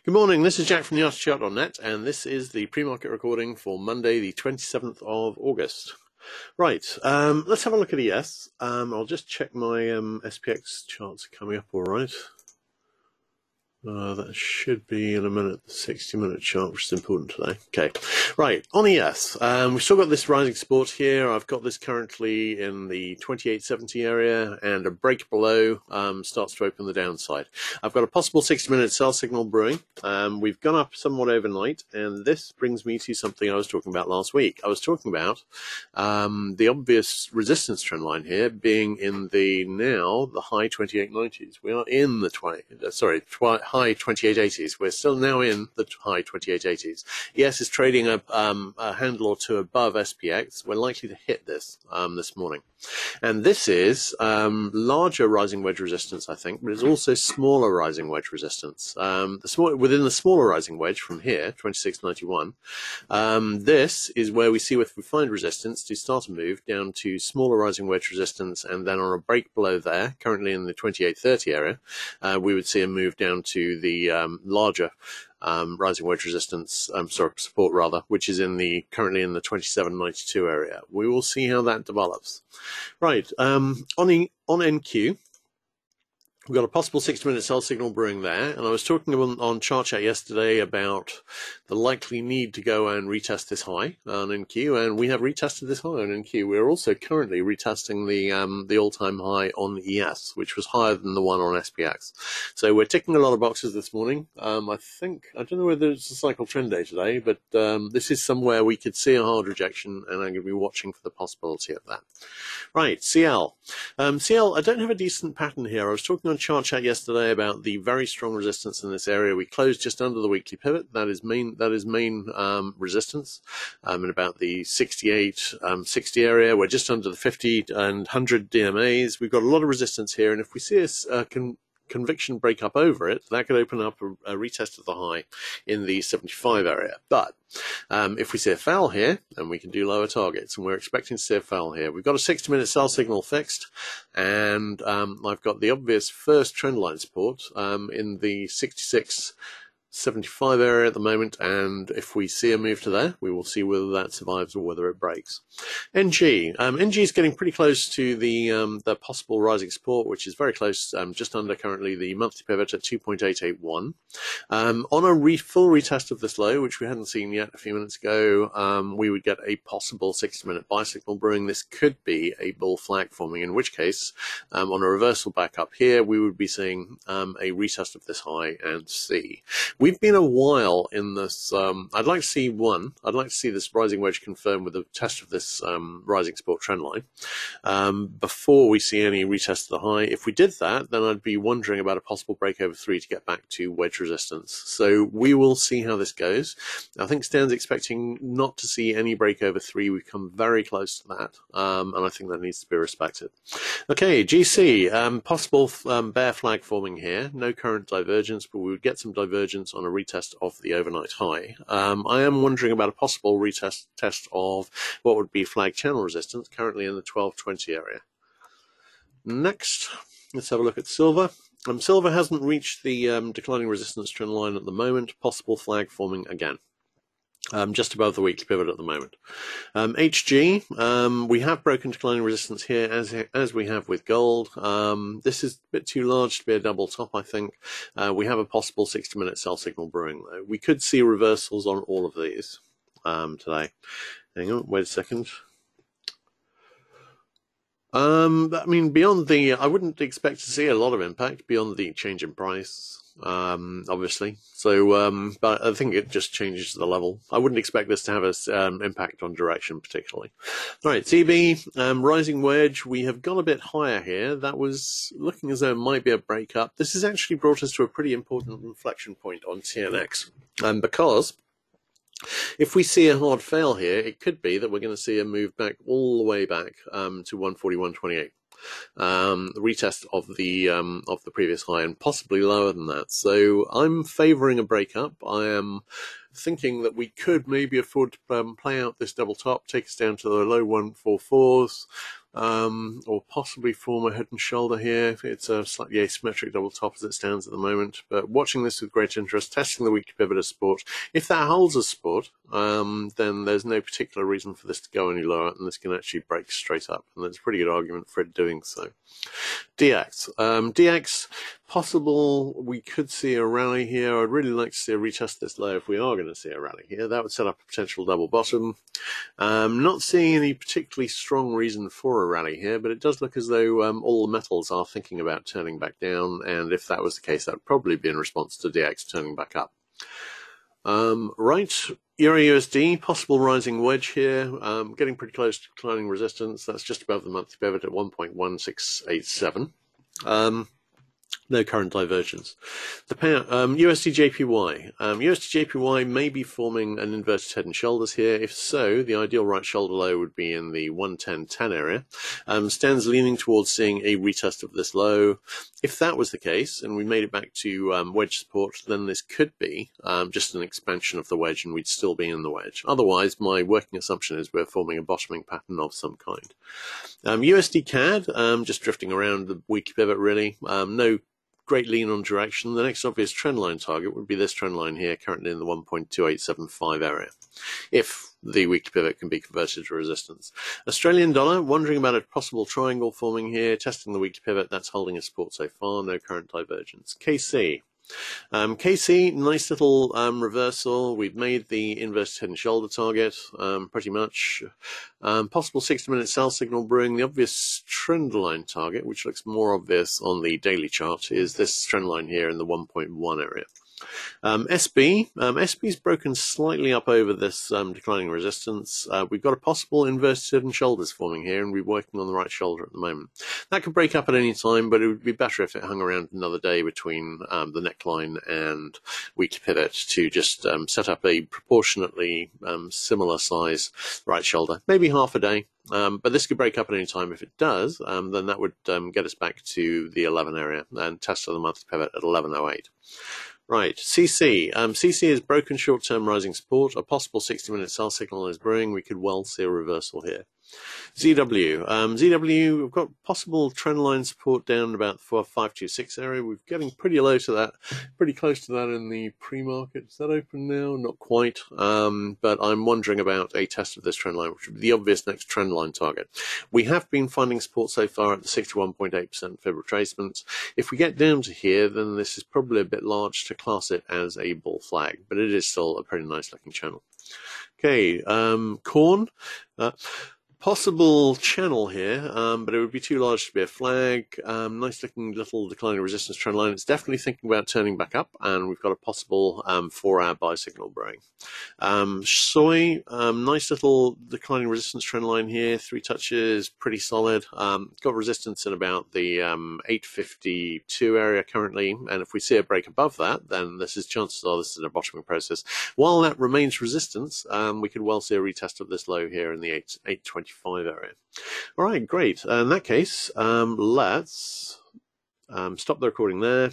Good morning, this is Jack from theartofchart.net, and this is the pre-market recording for Monday, the 27th of August. Right, let's have a look at ES. I'll just check my SPX charts are coming up all right. That should be in a minute, the 60-minute chart, which is important today. Okay, right, on ES, we've still got this rising support here. I've got this currently in the 2870 area, and a break below starts to open the downside. I've got a possible 60-minute sell signal brewing. We've gone up somewhat overnight, and this brings me to something I was talking about last week. I was talking about the obvious resistance trend line here being in the high 2890s. We are in the high 2880s. We're still now in the high 2880s. ES is trading a handle or two above SPX. We're likely to hit this this morning. And this is larger rising wedge resistance, I think, but it's also smaller rising wedge resistance. Within the smaller rising wedge from here, 2691, this is where we see if we find resistance to start a move down to smaller rising wedge resistance, and then on a break below there, currently in the 2830 area, we would see a move down to the larger rising wedge resistance, support rather, which is currently in the 2792 area. We will see how that develops. Right, on NQ, we've got a possible 60-minute sell signal brewing there, and I was talking on Chart Chat yesterday about the likely need to go and retest this high on NQ, and we have retested this high on NQ. We're also currently retesting the all-time high on ES, which was higher than the one on SPX. So we're ticking a lot of boxes this morning. I don't know whether it's a cycle trend day today, but this is somewhere we could see a hard rejection, and I'm going to be watching for the possibility of that. Right, CL. CL, I don't have a decent pattern here. I was talking on Chart Chat yesterday about the very strong resistance in this area. We closed just under the weekly pivot. That is main resistance in about the 68.60 area. We're just under the 50 and 100 DMAs. We've got a lot of resistance here, and if we see a conviction break up over it, that could open up a retest of the high in the 75 area. But if we see a foul here, then we can do lower targets, and we're expecting to see a foul here. We've got a 60-minute sell signal fixed, and I've got the obvious first trend line support in the 66.75 area at the moment, and if we see a move to there, we will see whether that survives or whether it breaks. NG. NG is getting pretty close to the possible rising support, which is very close, just under currently the monthly pivot at 2.881. On a full retest of this low, which we hadn't seen yet a few minutes ago, we would get a possible 60-minute buy signal brewing. This could be a bull flag forming, in which case, on a reversal back up here, we would be seeing a retest of this high and C. We've been a while in this. I'd like to see this rising wedge confirmed with a test of this rising support trend line before we see any retest of the high. If we did that, then I'd be wondering about a possible break over 3 to get back to wedge resistance. So we will see how this goes. I think Stan's expecting not to see any break over 3. We've come very close to that, and I think that needs to be respected. Okay, GC, possible bear flag forming here. No current divergence, but we would get some divergence on a retest of the overnight high. I am wondering about a possible test of what would be flag channel resistance, currently in the 1220 area. Next, let's have a look at silver. Silver hasn't reached the declining resistance trend line at the moment. Possible flag forming again. Just above the weekly pivot at the moment. HG, we have broken declining resistance here as we have with gold. This is a bit too large to be a double top, I think. We have a possible 60-minute sell signal brewing though. We could see reversals on all of these today. Hang on, wait a second. I mean, beyond I wouldn't expect to see a lot of impact beyond the change in price, obviously. So, but I think it just changes the level. I wouldn't expect this to have an impact on direction particularly. All right, CB, rising wedge. We have gone a bit higher here. That was looking as though it might be a breakup. This has actually brought us to a pretty important inflection point on TNX, because if we see a hard fail here, it could be that we're going to see a move back all the way back to 141.28. The retest of the previous high, and possibly lower than that. So I'm favouring a breakup. I am thinking that we could maybe afford to play out this double top, take us down to the low 144s, or possibly form a head and shoulder here. It's a slightly asymmetric double top as it stands at the moment, but watching this with great interest, testing the weekly pivot as support. If that holds as support, then there's no particular reason for this to go any lower, and this can actually break straight up, and there's a pretty good argument for it doing so. DX. DX, possible we could see a rally here. I'd really like to see a retest this low if we are going to see a rally here. That would set up a potential double bottom. Not seeing any particularly strong reason for a rally here, but it does look as though all the metals are thinking about turning back down, and if that was the case, that would probably be in response to DX turning back up. Right, Euro USD, possible rising wedge here, getting pretty close to declining resistance. That's just above the monthly pivot at 1.1687. No current divergence. The pound, USD JPY. USD JPY may be forming an inverted head and shoulders here. If so, the ideal right shoulder low would be in the 110.10 area. Stands leaning towards seeing a retest of this low. If that was the case, and we made it back to wedge support, then this could be just an expansion of the wedge, and we'd still be in the wedge. Otherwise, my working assumption is we're forming a bottoming pattern of some kind. USD CAD, just drifting around the weekly pivot, really. No great lean on direction. The next obvious trend line target would be this trend line here, currently in the 1.2875 area, if the weekly pivot can be converted to resistance. Australian dollar, wondering about a possible triangle forming here, testing the weekly pivot. That's holding a support so far, no current divergence. KC. KC, nice little reversal. We've made the inverted head and shoulder target, pretty much. Possible 60-minute sell signal brewing. The obvious trend line target, which looks more obvious on the daily chart, is this trend line here in the 1.1 area. SB's broken slightly up over this declining resistance. We've got a possible inverted head and shoulders forming here, and we're working on the right shoulder at the moment. That could break up at any time, but it would be better if it hung around another day between the neckline and weekly pivot to just set up a proportionately similar size right shoulder, maybe half a day. But this could break up at any time. If it does, then that would get us back to the 11 area and test on the monthly pivot at 11.08. Right, CC. CC is broken short-term rising support. A possible 60-minute sell signal is brewing. We could well see a reversal here. ZW. ZW, we've got possible trend line support down about the 526 area. We're getting pretty low to that, pretty close to that in the pre-market. Is that open now? Not quite. But I'm wondering about a test of this trend line, which would be the obvious next trend line target. We have been finding support so far at the 61.8% fib retracement. If we get down to here, then this is probably a bit large to class it as a bull flag, but it is still a pretty nice looking channel. Okay, corn. Possible channel here, but it would be too large to be a flag. Nice looking little declining resistance trend line. It's definitely thinking about turning back up, and we've got a possible 4-hour buy signal brewing. Soy, nice little declining resistance trend line here. 3 touches, pretty solid. Got resistance in about the 852 area currently, and if we see a break above that, then chances are this is a bottoming process. While that remains resistance, we could well see a retest of this low here in the 825 area. All right, great. In that case, let's stop the recording there.